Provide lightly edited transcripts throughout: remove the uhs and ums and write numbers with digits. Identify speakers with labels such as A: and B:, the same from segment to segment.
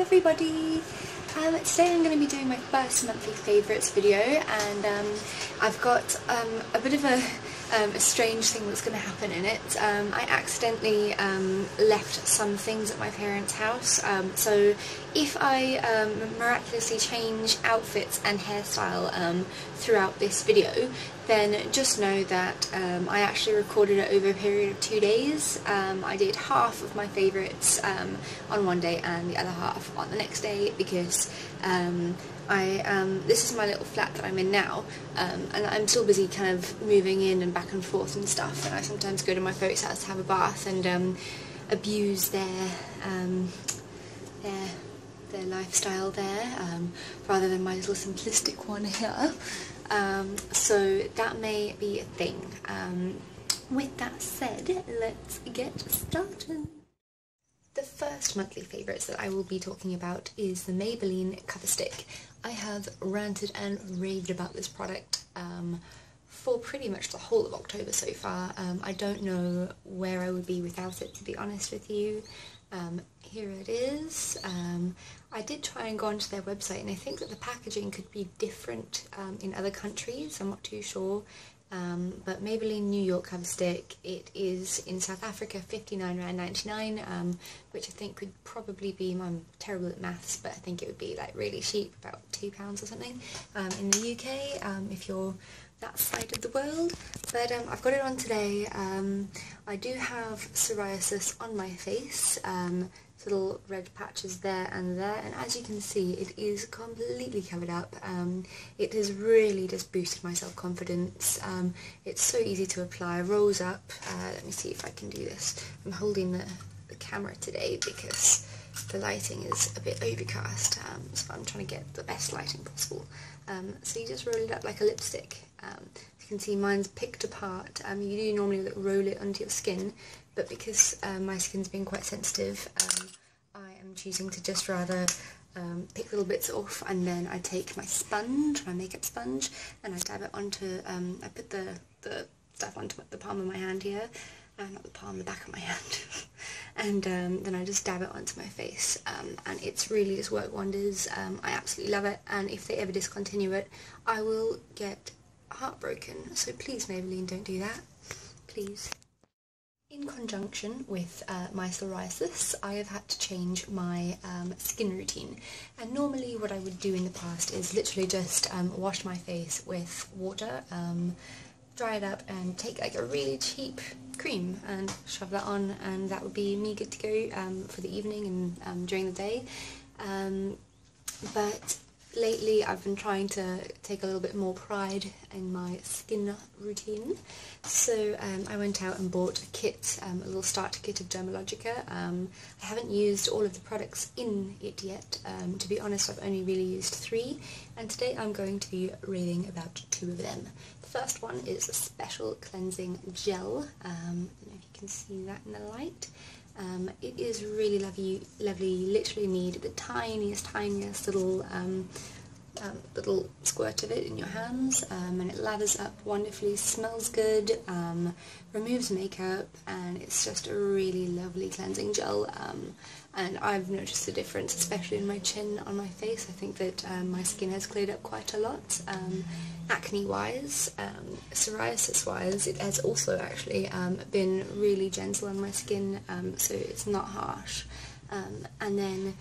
A: everybody! Today I'm going to be doing my first monthly favourites video, and I've got a bit of a strange thing that's going to happen in it. I accidentally left some things at my parents' house, so if I miraculously change outfits and hairstyle throughout this video, then just know that I actually recorded it over a period of 2 days. I did half of my favourites on one day and the other half on the next day, because this is my little flat that I'm in now, and I'm still busy kind of moving in and back and forth and stuff, and I sometimes go to my folks' house to have a bath and abuse their lifestyle there, rather than my little simplistic one here. So that may be a thing. With that said, let's get started. The first monthly favourites that I will be talking about is the Maybelline cover stick. I have ranted and raved about this product for pretty much the whole of October so far. I don't know where I would be without it, to be honest with you. Here it is. I did try and go onto their website, and I think that the packaging could be different in other countries. I'm not too sure. But Maybelline New York cover stick, it is in South Africa £59.99, which I think would probably be, I'm terrible at maths, but I think it would be like really cheap, about £2 or something, in the UK, if you're that side of the world. But I've got it on today. I do have psoriasis on my face, little red patches there and there, and as you can see, it is completely covered up. It has really just boosted my self-confidence. It's so easy to apply, rolls up. Let me see if I can do this. I'm holding the camera today because the lighting is a bit overcast, so I'm trying to get the best lighting possible. So you just roll it up like a lipstick. You can see mine's picked apart. You do normally roll it onto your skin, but because my skin's been quite sensitive, I am choosing to just rather pick little bits off, and then I take my sponge, my makeup sponge, and I dab it onto, I put the stuff onto the palm of my hand here, not the palm, the back of my hand, and then I just dab it onto my face, and it's really just worked wonders. I absolutely love it, and if they ever discontinue it, I will get heartbroken. So please, Maybelline, don't do that, please. In conjunction with my psoriasis, I have had to change my skin routine, and normally what I would do in the past is literally just wash my face with water, dry it up, and take like a really cheap cream and shove that on, and that would be me good to go for the evening and during the day. But lately I've been trying to take a little bit more pride in my skin routine, so I went out and bought a kit, a little starter kit of Dermalogica. I haven't used all of the products in it yet. To be honest, I've only really used 3, and today I'm going to be raving about 2 of them. The first one is a special cleansing gel. I don't know if you can see that in the light. It is really lovely. You literally need the tiniest little little squirt of it in your hands, and it lathers up wonderfully, smells good, removes makeup, and it's just a really lovely cleansing gel. And I've noticed the difference, especially in my chin on my face. I think that my skin has cleared up quite a lot. Acne wise, psoriasis wise, it has also actually been really gentle on my skin, so it's not harsh. And then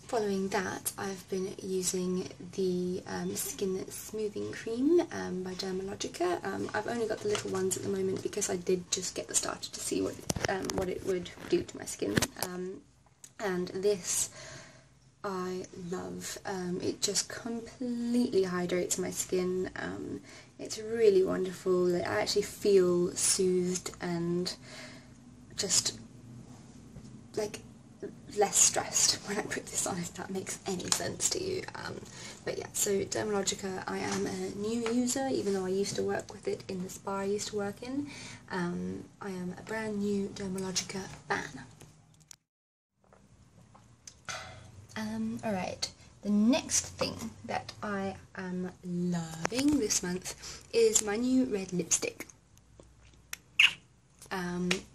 A: following that, I've been using the Skin Smoothing Cream by Dermalogica. I've only got the little ones at the moment because I did just get the starter to see what it would do to my skin. And this I love. It just completely hydrates my skin. It's really wonderful. I actually feel soothed and just like less stressed when I put this on, if that makes any sense to you. But yeah, so Dermalogica, I am a new user, even though I used to work with it in the spa I used to work in. I am a brand new Dermalogica fan. Alright, the next thing that I am loving this month is my new red lipstick.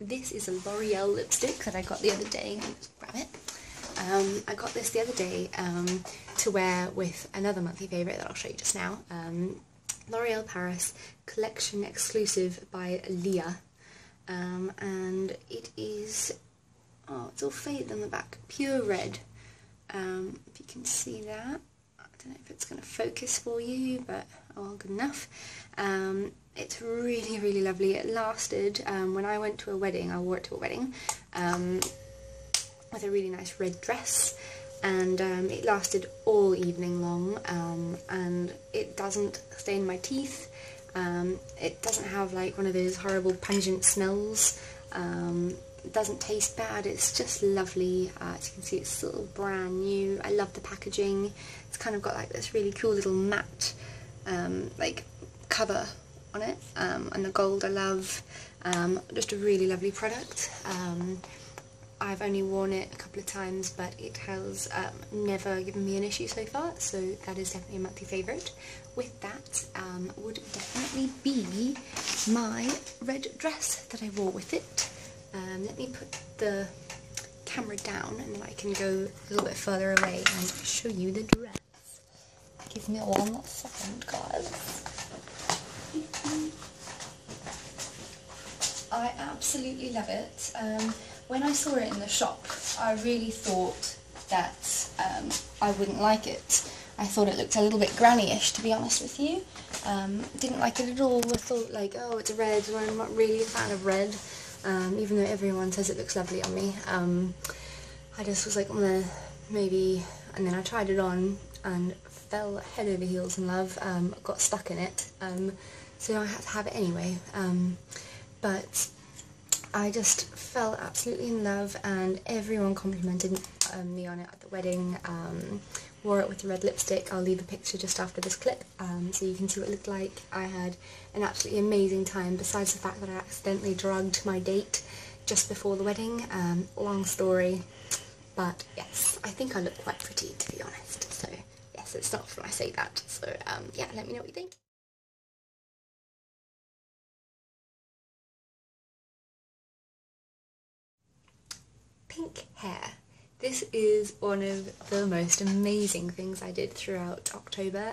A: This is a Loreal lipstick that I got the other day. Let's grab it. I got this the other day to wear with another monthly favourite that I'll show you just now. L'Oreal Paris Collection Exclusive by Liya. And it is, oh, it's all faded on the back, pure red. If you can see that, I don't know if it's going to focus for you, but oh, good enough. It's really, really lovely. It lasted, when I went to a wedding, I wore it to a wedding, with a really nice red dress, and it lasted all evening long, and it doesn't stain my teeth. It doesn't have like one of those horrible pungent smells. It doesn't taste bad. It's just lovely. As you can see, it's still brand new. I love the packaging. It's kind of got like this really cool little matte like cover on it, and the gold I love. Just a really lovely product. I've only worn it a couple of times, but it has never given me an issue so far, so that is definitely a monthly favourite. With that would definitely be my red dress that I wore with it. Let me put the camera down and then I can go a little bit further away and show you the dress. Give me 1 second, guys. I absolutely love it. When I saw it in the shop, I really thought that I wouldn't like it. I thought it looked a little bit granny-ish, to be honest with you. Didn't like it at all. I thought like, oh, it's red, so I'm not really a fan of red, even though everyone says it looks lovely on me. I just was like, maybe, and then I tried it on and fell head over heels in love, got stuck in it, so I had to have it anyway. But I just fell absolutely in love, and everyone complimented me on it at the wedding. Wore it with the red lipstick. I'll leave a picture just after this clip, so you can see what it looked like. I had an absolutely amazing time, besides the fact that I accidentally drugged my date just before the wedding. Long story, but yes, I think I look quite pretty, to be honest. So yes, it's not often I say that, so yeah, let me know what you think. Pink hair. This is one of the most amazing things I did throughout October.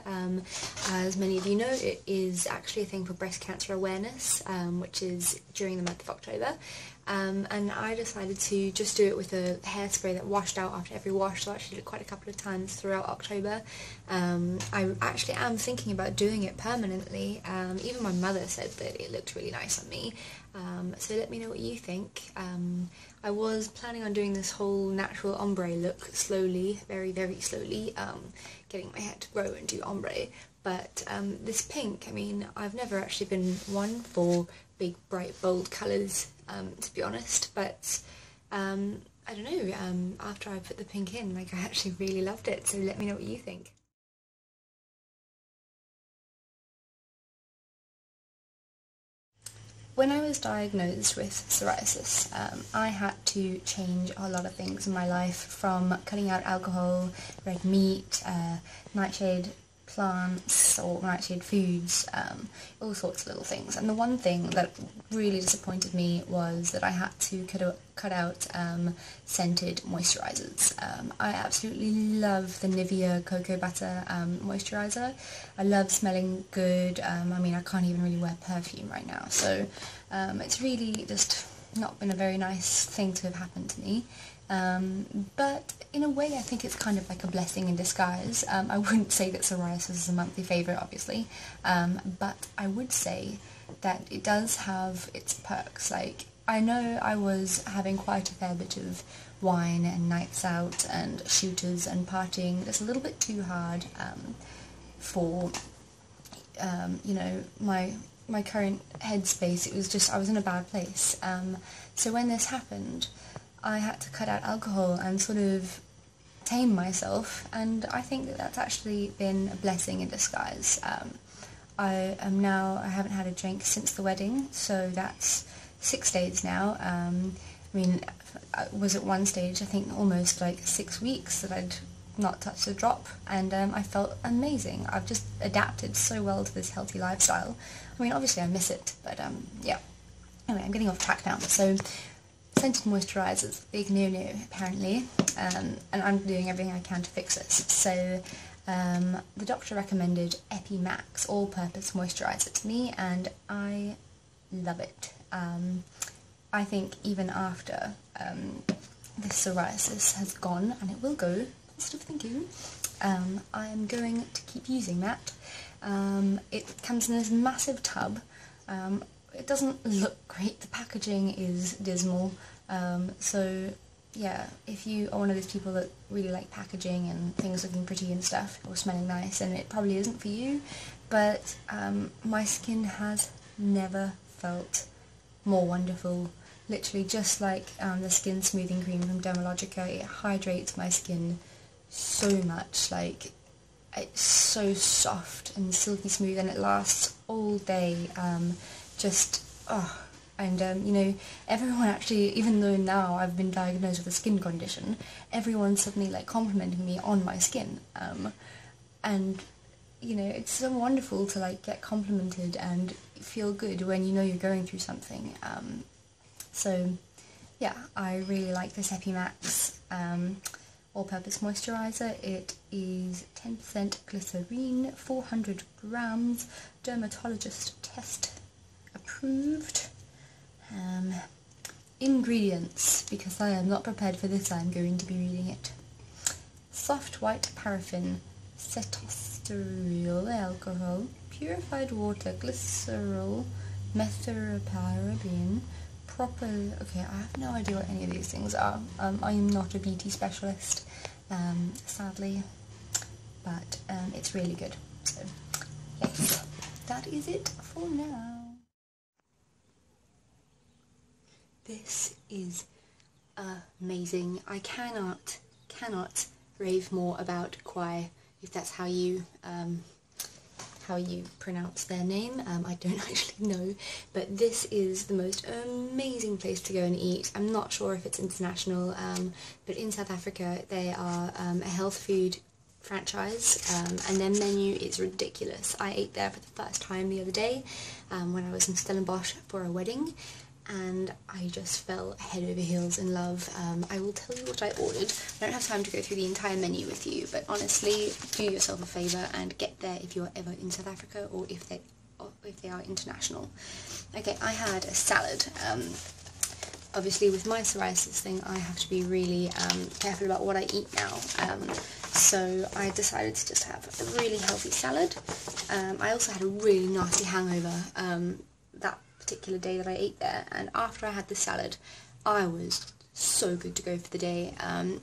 A: As many of you know, it is actually a thing for breast cancer awareness, which is during the month of October. And I decided to just do it with a hairspray that washed out after every wash, so I actually did it quite a couple of times throughout October. I actually am thinking about doing it permanently. Even my mother said that it looked really nice on me. So let me know what you think. I was planning on doing this whole natural ombre look slowly, very, very slowly, getting my hair to grow and do ombre. But this pink, I mean, I've never actually been one for big, bright, bold colours, to be honest, but I don't know, after I put the pink in, like, I actually really loved it, so let me know what you think. When I was diagnosed with psoriasis, I had to change a lot of things in my life, from cutting out alcohol, red meat, nightshade plants or nightshade foods, all sorts of little things. And the one thing that really disappointed me was that I had to cut out scented moisturizers. I absolutely love the Nivea Cocoa Butter moisturizer. I love smelling good. I mean, I can't even really wear perfume right now, so it's really just not been a very nice thing to have happened to me. But in a way I think it's kind of like a blessing in disguise. I wouldn't say that psoriasis is a monthly favourite, obviously, but I would say that it does have its perks. Like, I know I was having quite a fair bit of wine and nights out and shooters and partying. That's a little bit too hard for, you know, my current headspace. It was just, I was in a bad place. So when this happened, I had to cut out alcohol and sort of tame myself, and I think that that's actually been a blessing in disguise. I haven't had a drink since the wedding, so that's 6 days now. I mean, I was at one stage, I think almost like 6 weeks that I'd not touched a drop, and I felt amazing. I've just adapted so well to this healthy lifestyle. I mean, obviously I miss it, but yeah. Anyway, I'm getting off track now. So scented moisturisers, big no-no apparently, and I'm doing everything I can to fix this. So the doctor recommended Epi-max all-purpose moisturiser to me, and I love it. I think even after this psoriasis has gone, and it will go, positive thinking, I am going to keep using that. It comes in this massive tub. It doesn't look great, the packaging is dismal, so yeah, if you are one of those people that really like packaging and things looking pretty and stuff, or smelling nice, and it probably isn't for you, but my skin has never felt more wonderful. Literally just like the skin smoothing cream from Dermalogica, it hydrates my skin so much, like it's so soft and silky smooth, and it lasts all day, and you know, everyone actually, even though now I've been diagnosed with a skin condition, everyone's suddenly like complimenting me on my skin, and you know, it's so wonderful to like get complimented and feel good when you know you're going through something. So yeah, I really like this Epimax all-purpose moisturiser. It is 10% glycerine, 400 grams, dermatologist test approved. Ingredients, because I am not prepared for this, I'm going to be reading it. Soft white paraffin, cetosterol alcohol, purified water, glycerol, methoropyrin, proper... Okay, I have no idea what any of these things are. I am not a beauty specialist, sadly, but it's really good. So, yes, that is it for now. This is amazing. I cannot rave more about Kauai, if that's how you pronounce their name. I don't actually know, but this is the most amazing place to go and eat. I'm not sure if it's international, but in South Africa they are a health food franchise, and their menu is ridiculous. I ate there for the first time the other day when I was in Stellenbosch for a wedding, and I just fell head over heels in love. I will tell you what I ordered. I don't have time to go through the entire menu with you, but honestly, do yourself a favour and get there if you're ever in South Africa, or if they are international. Okay, I had a salad. Obviously with my psoriasis thing, I have to be really careful about what I eat now. So I decided to just have a really healthy salad. I also had a really nasty hangover that particular day that I ate there, and after I had the salad I was so good to go for the day.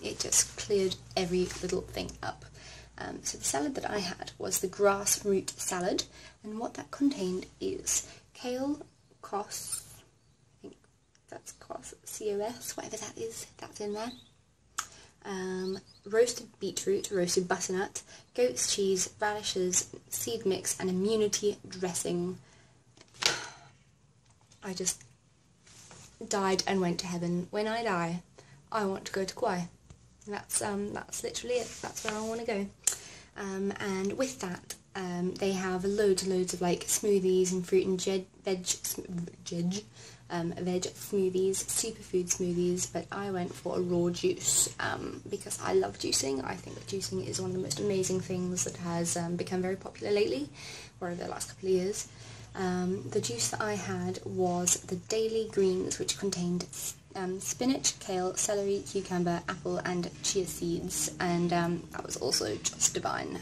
A: It just cleared every little thing up. So the salad that I had was the grass root salad, and what that contained is kale, cos, I think that's cos, C-O-S, whatever that is, that's in there, roasted beetroot, roasted butternut, goat's cheese, radishes, seed mix, and immunity dressing. I just died and went to heaven. When I die, I want to go to Kauai. That's literally it. That's where I want to go. And with that, they have loads and loads of like smoothies and fruit and veg smoothies, superfood smoothies. But I went for a raw juice because I love juicing. I think that juicing is one of the most amazing things that has become very popular lately, or over the last couple of years. The juice that I had was the Daily Greens, which contained spinach, kale, celery, cucumber, apple and chia seeds, and that was also just divine.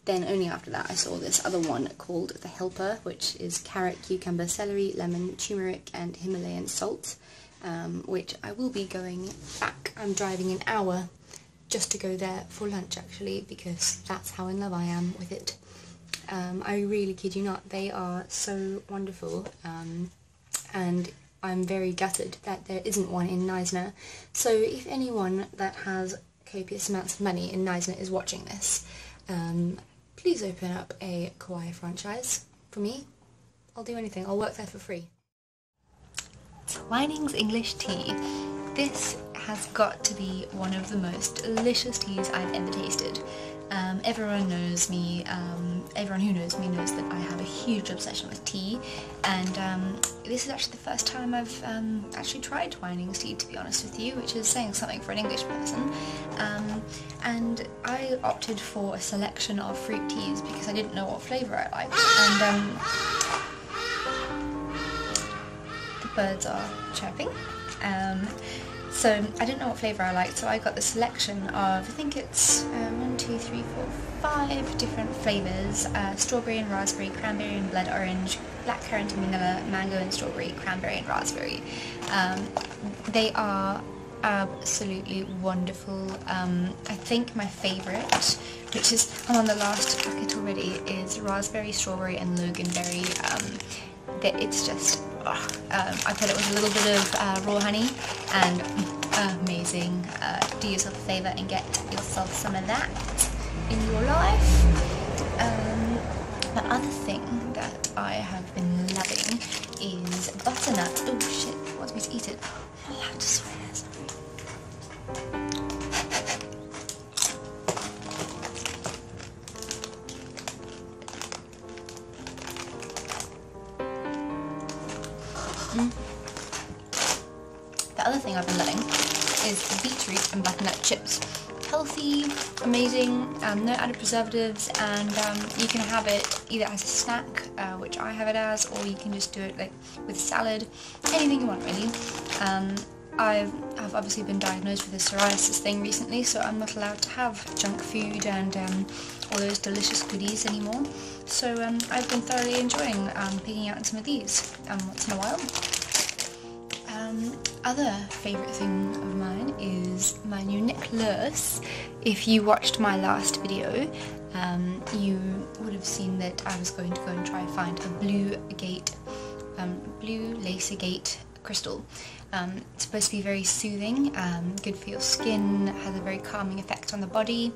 A: Then only after that I saw this other one called the Helper, which is carrot, cucumber, celery, lemon, turmeric and Himalayan salt, which I will be going back. I'm driving an hour just to go there for lunch actually, because that's how in love I am with it. I really kid you not, they are so wonderful, and I'm very gutted that there isn't one in Knysna. So if anyone that has copious amounts of money in Knysna is watching this, please open up a Kauai franchise for me. I'll do anything, I'll work there for free. Twinings English tea. This has got to be one of the most delicious teas I've ever tasted. Everyone knows me, everyone who knows me knows that I have a huge obsession with tea, and this is actually the first time I've actually tried Twinings tea, to be honest with you, which is saying something for an English person. And I opted for a selection of fruit teas because I didn't know what flavour I liked, and the birds are chirping. So I didn't know what flavour I liked, so I got the selection of, I think it's 1, 2, 3, 4, 5 different flavours: strawberry and raspberry, cranberry and blood orange, blackcurrant and vanilla, mango and strawberry, cranberry and raspberry. They are absolutely wonderful. I think my favourite, which is, I'm on the last packet already, is raspberry, strawberry and loganberry. It's just, I put it with a little bit of raw honey, and amazing. Do yourself a favour and get yourself some of that in your life. The other thing that I have been loving is butternut. Oh shit, it wants me to eat it. I'm allowed to swear, sorry. The other thing I've been loving is the beetroot and butternut chips. Healthy, amazing, no added preservatives, and you can have it either as a snack, which I have it as, or you can just do it like with salad, anything you want really. I've obviously been diagnosed with a psoriasis thing recently, so I'm not allowed to have junk food and all those delicious goodies anymore. So I've been thoroughly enjoying picking out some of these once in a while. Other favourite thing of mine is my new necklace. If you watched my last video, you would have seen that I was going to go and try and find a blue lace agate crystal. It's supposed to be very soothing, good for your skin, has a very calming effect on the body,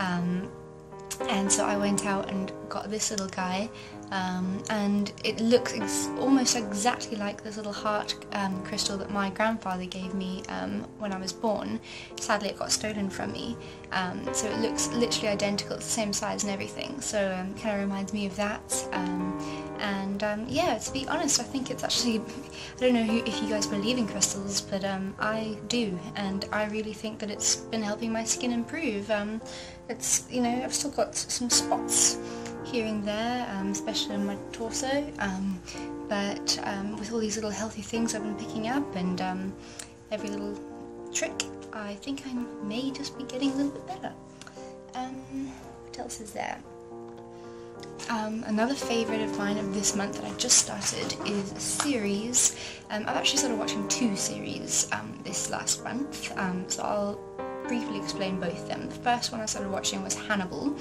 A: and so I went out and got this little guy, and it looks almost exactly like this little heart crystal that my grandfather gave me when I was born. Sadly it got stolen from me, so it looks literally identical, it's the same size and everything, so it kind of reminds me of that. Yeah, to be honest, I think it's actually, I don't know if you guys believe in crystals, but I do, and I really think that it's been helping my skin improve. It's, you know, I've still got some spots here and there, especially on my torso, but with all these little healthy things I've been picking up, and every little trick, I think I may just be getting a little bit better. What else is there? Another favourite of mine of this month that I just started is a series. I've actually started watching 2 series this last month, so I'll briefly explain both of them. The first one I started watching was Hannibal,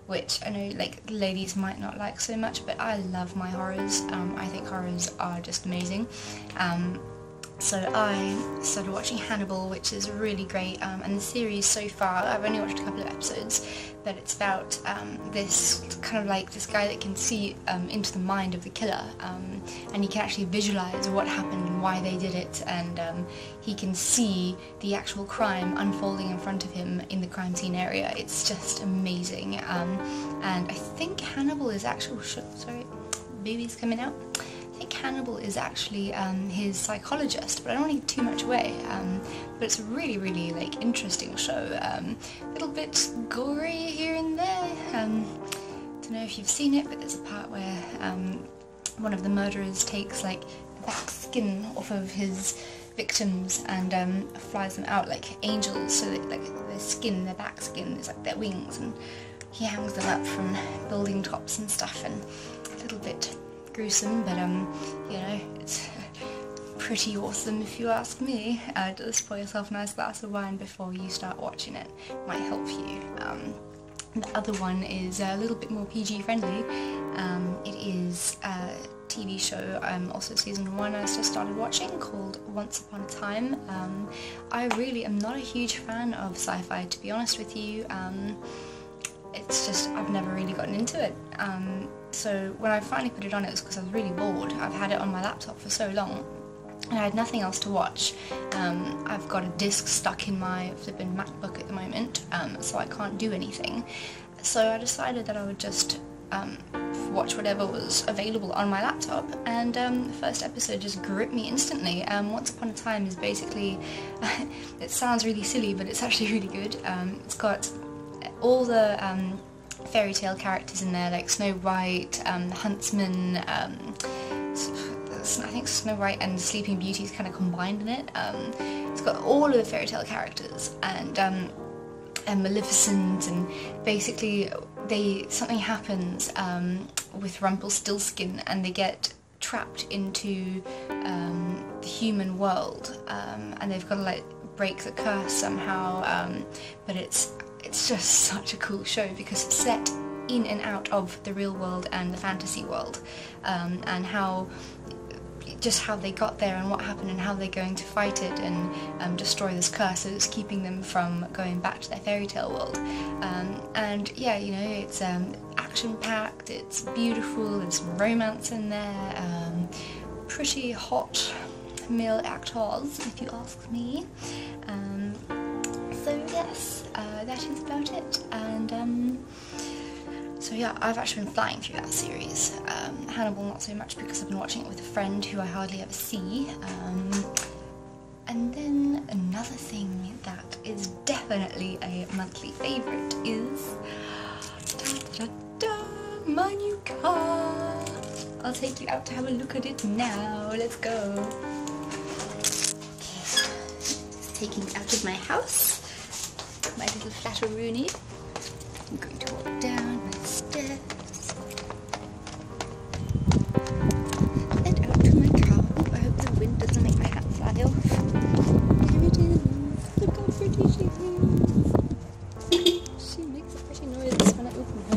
A: which I know like ladies might not like so much, but I love my horrors. I think horrors are just amazing. So I started watching Hannibal, which is really great, and the series so far, I've only watched a couple of episodes, but it's about this kind of like this guy that can see into the mind of the killer, and he can actually visualize what happened and why they did it, and he can see the actual crime unfolding in front of him in the crime scene area. It's just amazing, and I think Hannibal is actually, sorry, baby's coming out. I think Hannibal is actually his psychologist, but I don't want to give too much away. But it's a really, really like interesting show. A little bit gory here and there. Don't know if you've seen it, but there's a part where one of the murderers takes like the back skin off of his victims and flies them out like angels, so that like their skin, their back skin is like their wings, and he hangs them up from building tops and stuff, and a little bit gruesome, but you know, it's pretty awesome if you ask me. Just pour yourself a nice glass of wine before you start watching it, might help you. The other one is a little bit more PG friendly. It is a TV show, also season 1 I just started watching, called Once Upon a Time. I really am not a huge fan of sci-fi, to be honest with you. It's just, I've never really gotten into it. So when I finally put it on, it was because I was really bored. I've had it on my laptop for so long, and I had nothing else to watch. I've got a disc stuck in my flippin' MacBook at the moment, so I can't do anything. So I decided that I would just watch whatever was available on my laptop, and the first episode just gripped me instantly. Once Upon a Time is basically, it sounds really silly, but it's actually really good. It's got all the fairy tale characters in there, like Snow White, the Huntsman, I think Snow White and Sleeping Beauty is kind of combined in it. It's got all of the fairy tale characters, and Maleficent, and basically something happens with Rumpelstiltskin, and they get trapped into the human world, and they've got to like break the curse somehow. But it's just such a cool show because it's set in and out of the real world and the fantasy world, and how they got there and what happened and how they're going to fight it and destroy this curse that's keeping them from going back to their fairy tale world. And yeah, you know, it's action-packed, it's beautiful, there's romance in there, pretty hot male actors, if you ask me. So yes, that is about it. And so yeah, I've actually been flying through that series. Hannibal not so much because I've been watching it with a friend who I hardly ever see. And then another thing that is definitely a monthly favourite is my new car. I'll take you out to have a look at it now. Let's go. Okay, just taking it out of my house. My little flatteroony. I'm going to walk down my stairs and out to my car. Oh, I hope the wind doesn't make my hat fly off. There it is. Look how pretty she is. She makes a pretty noise when I open her.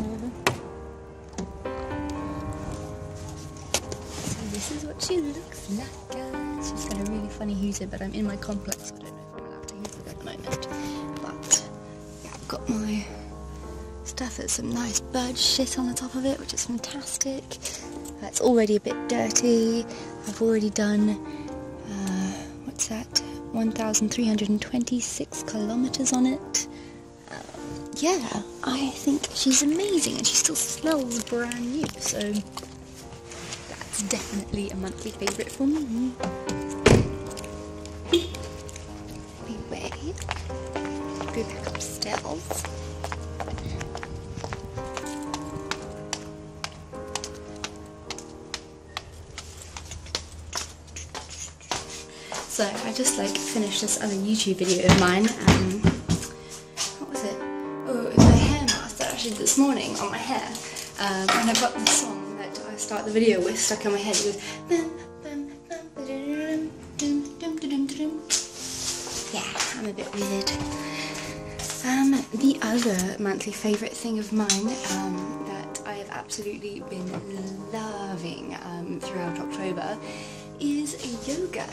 A: So this is what she looks like, guys. She's got a really funny hooter, but I'm in my complex, so I don't know if I'm allowed to use it at the moment. But yeah, I've got my stuff. There's some nice bird shit on the top of it, which is fantastic. It's already a bit dirty. I've already done, what's that, 1,326 kilometers on it. Yeah, I think she's amazing, and she still smells brand new, so that's definitely a monthly favourite for me. Anyway, go back upstairs. So I just like finished this other YouTube video of mine. What was it? Oh, it was a hair mask that I actually did this morning on my hair. And I've got this song that I start the video with stuck in my head. It goes, yeah, I'm a bit weird. The other monthly favourite thing of mine that I have absolutely been loving throughout October is yoga.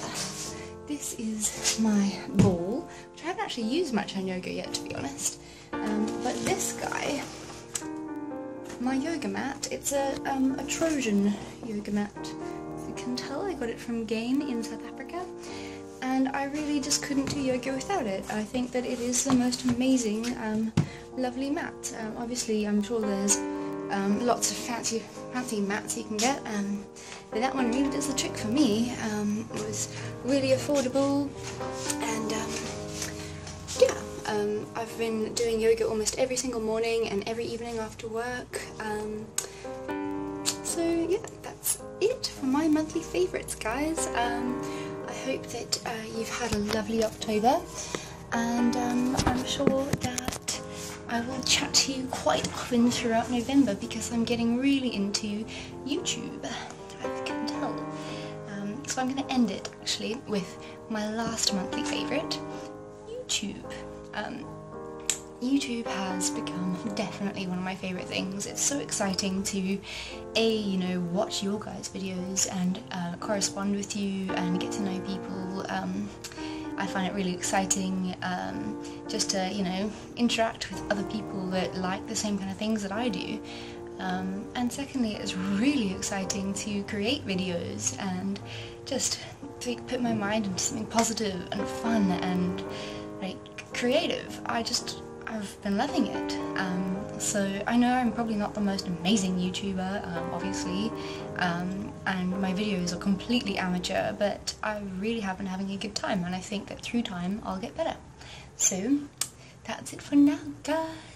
A: This is my ball, which I haven't actually used much on yoga yet, to be honest. But this guy, my yoga mat, it's a Trojan yoga mat. As you can tell, I got it from Game in South Africa, and I really just couldn't do yoga without it. I think that it is the most amazing, lovely mat. Obviously, I'm sure there's lots of fancy mats you can get, but that one really does the trick for me. It was really affordable, and yeah, I've been doing yoga almost every single morning and every evening after work. So yeah, that's it for my monthly favourites, guys. I hope that you've had a lovely October, and I'm sure that I will chat to you quite often throughout November because I'm getting really into YouTube, as you can tell. So I'm going to end it actually with my last monthly favourite, YouTube. YouTube has become definitely one of my favourite things. It's so exciting to, you know, watch your guys' videos and correspond with you and get to know people. I find it really exciting just to, you know, interact with other people that like the same kind of things that I do. and secondly, it's really exciting to create videos and just to put my mind into something positive and fun and like creative. I've been loving it. So I know I'm probably not the most amazing YouTuber, obviously, and my videos are completely amateur, but I really have been having a good time, and I think that through time I'll get better. So that's it for now, guys.